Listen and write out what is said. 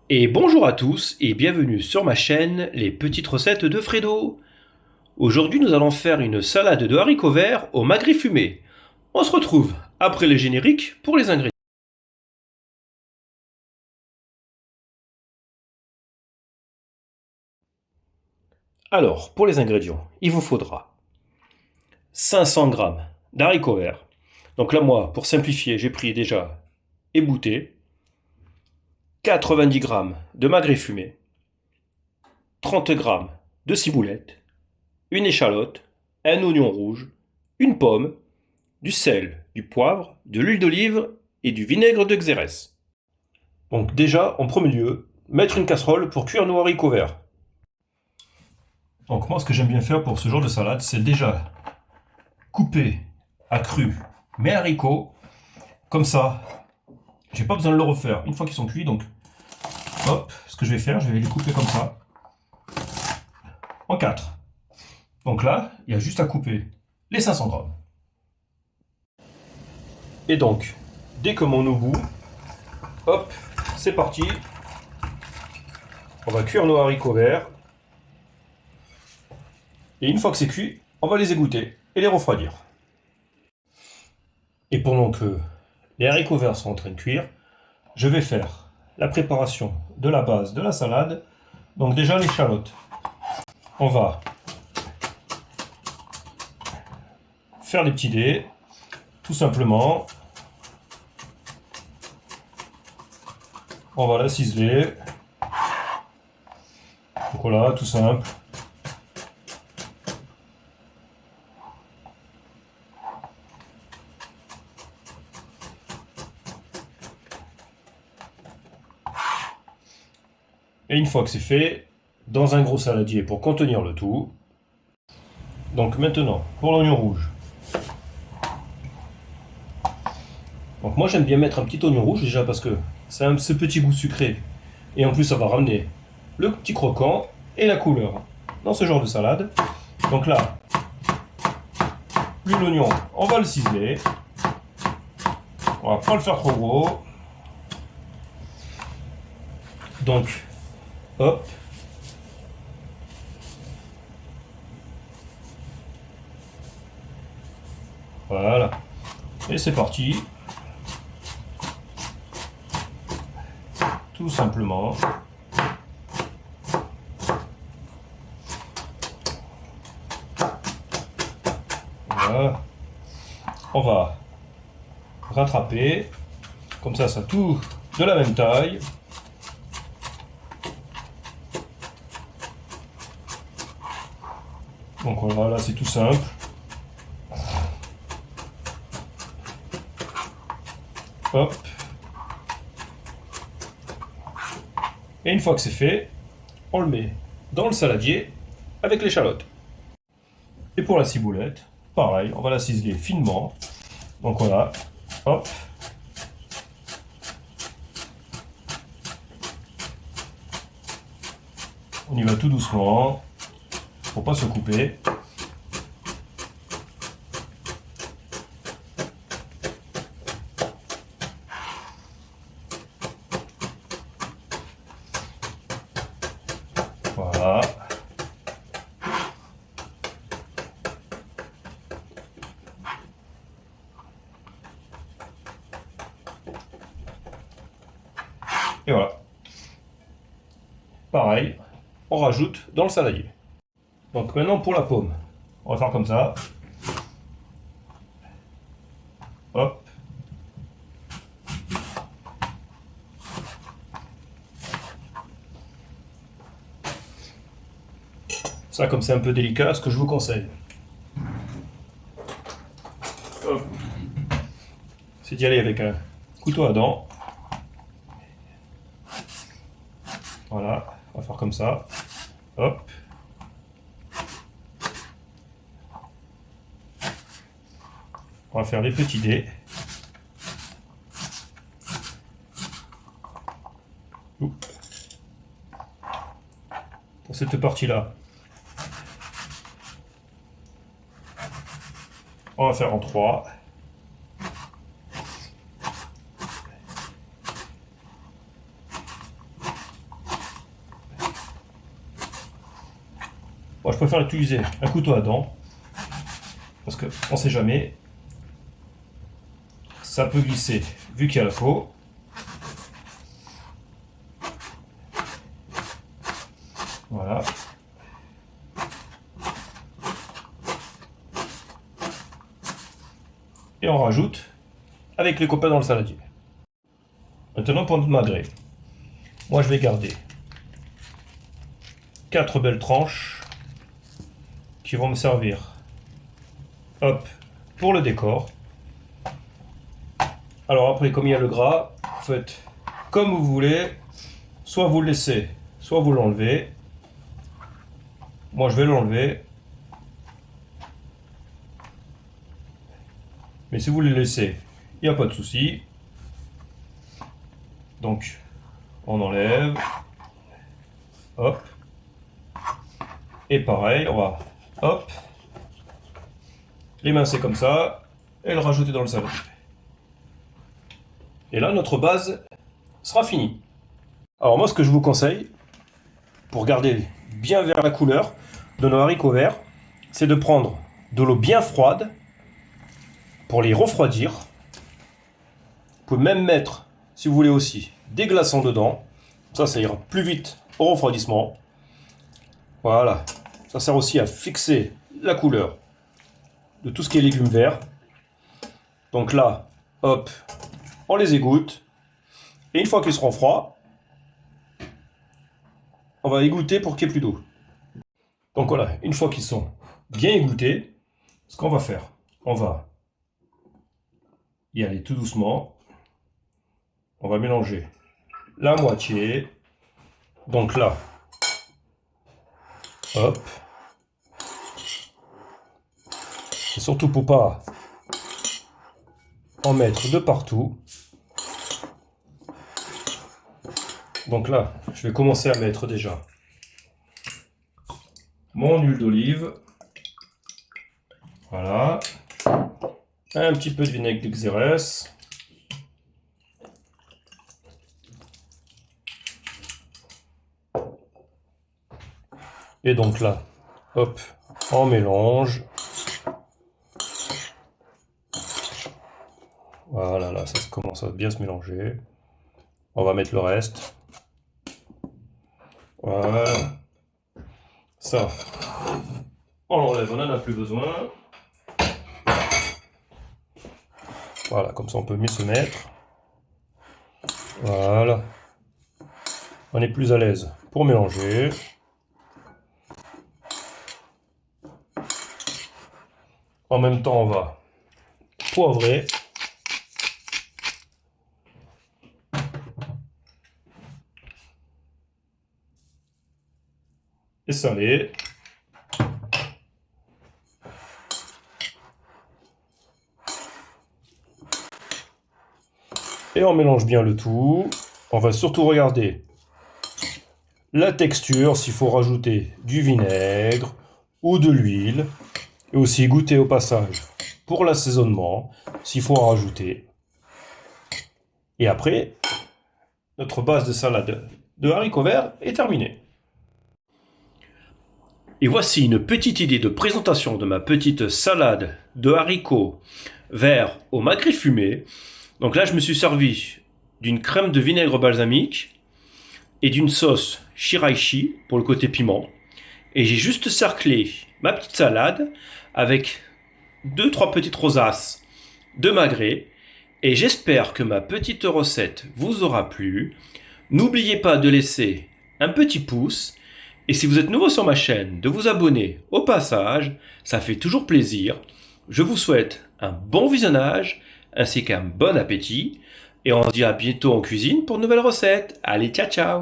Et bonjour à tous et bienvenue sur ma chaîne Les Petites Recettes de Fredo. Aujourd'hui nous allons faire une salade de haricots verts au magret fumé. On se retrouve après les génériques pour les ingrédients. Alors, pour les ingrédients, il vous faudra 500 g d'haricots verts. Donc là moi, pour simplifier, j'ai pris déjà ébouté, 90 g de magret fumé, 30 g de ciboulette, une échalote, un oignon rouge, une pomme, du sel, du poivre, de l'huile d'olive et du vinaigre de Xérès. Donc déjà, en premier lieu, mettre une casserole pour cuire nos haricots verts. Donc moi, ce que j'aime bien faire pour ce genre de salade, c'est déjà couper à cru mes haricots. Comme ça, j'ai pas besoin de le refaire une fois qu'ils sont cuits. Donc, hop, ce que je vais faire, je vais les couper comme ça, en 4. Donc là, il y a juste à couper les 500 grammes. Et donc, dès que mon eau bout, hop, c'est parti. On va cuire nos haricots verts. Et une fois que c'est cuit, on va les égoutter et les refroidir. Et pendant que les haricots verts sont en train de cuire, je vais faire la préparation de la base de la salade. Donc déjà l'échalote. On va faire des petits dés, tout simplement. On va la ciseler. Donc voilà, tout simple. Et une fois que c'est fait, dans un gros saladier pour contenir le tout. Donc maintenant, pour l'oignon rouge. Donc moi j'aime bien mettre un petit oignon rouge déjà parce que ça a ce petit goût sucré. Et en plus ça va ramener le petit croquant et la couleur dans ce genre de salade. Donc là, l'oignon, on va le ciseler. On va pas le faire trop gros. Donc, hop. Voilà. Et c'est parti. Tout simplement. Voilà. On va rattraper. Comme ça tout de la même taille. Donc voilà, là c'est tout simple. Hop. Et une fois que c'est fait, on le met dans le saladier avec l'échalote. Et pour la ciboulette, pareil, on va la ciseler finement. Donc voilà, hop. On y va tout doucement, pour pas se couper. Voilà. Et voilà. Pareil, on rajoute dans le saladier. Donc maintenant pour la pomme, on va faire comme ça. Hop. Ça, comme c'est un peu délicat, ce que je vous conseille, c'est d'y aller avec un couteau à dents. Voilà, on va faire comme ça. Hop. On va faire les petits dés. Pour cette partie-là, on va faire en 3. Moi, je préfère utiliser un couteau à dents, parce qu'on ne sait jamais. Ça peut glisser, vu qu'il y a la peau. Voilà. Et on rajoute avec les copains dans le saladier. Maintenant pour notre magret. Moi je vais garder 4 belles tranches qui vont me servir, hop, pour le décor. Alors après, comme il y a le gras, vous faites comme vous voulez, soit vous le laissez, soit vous l'enlevez. Moi je vais l'enlever. Mais si vous le laissez, il n'y a pas de souci. Donc, on enlève. Hop. Et pareil, on va, hop, l'émincer comme ça et le rajouter dans le saladier. Et là, notre base sera finie. Alors moi, ce que je vous conseille, pour garder bien vert la couleur de nos haricots verts, c'est de prendre de l'eau bien froide pour les refroidir. Vous pouvez même mettre, si vous voulez aussi, des glaçons dedans. Ça ira plus vite au refroidissement. Voilà. Ça sert aussi à fixer la couleur de tout ce qui est légumes verts. Donc là, hop, on les égoutte. Et une fois qu'ils seront froids, on va égoutter pour qu'il n'y ait plus d'eau. Donc voilà, une fois qu'ils sont bien égouttés, ce qu'on va faire, on va y aller tout doucement. On va mélanger la moitié. Donc là, hop. Et surtout pour pas en mettre de partout. Donc là, je vais commencer à mettre déjà mon huile d'olive. Voilà. Un petit peu de vinaigre de Xérès. Et donc là, hop, on mélange. Voilà, là, ça commence à bien se mélanger. On va mettre le reste. Voilà. Ça, on l'enlève, on n'en a plus besoin. Voilà, comme ça on peut mieux se mettre. Voilà. On est plus à l'aise pour mélanger. En même temps, on va poivrer. Et saler. Et on mélange bien le tout. On va surtout regarder la texture, s'il faut rajouter du vinaigre ou de l'huile. Et aussi goûter au passage pour l'assaisonnement, s'il faut en rajouter. Et après, notre base de salade de haricots verts est terminée. Et voici une petite idée de présentation de ma petite salade de haricots verts au magret fumé. Donc là, je me suis servi d'une crème de vinaigre balsamique et d'une sauce shiraishi pour le côté piment. Et j'ai juste cerclé ma petite salade avec 2-3 petites rosaces de magret. Et j'espère que ma petite recette vous aura plu. N'oubliez pas de laisser un petit pouce. Et si vous êtes nouveau sur ma chaîne, de vous abonner au passage, ça fait toujours plaisir. Je vous souhaite un bon visionnage ainsi qu'un bon appétit. Et on se dit à bientôt en cuisine pour de nouvelles recettes. Allez, ciao ciao!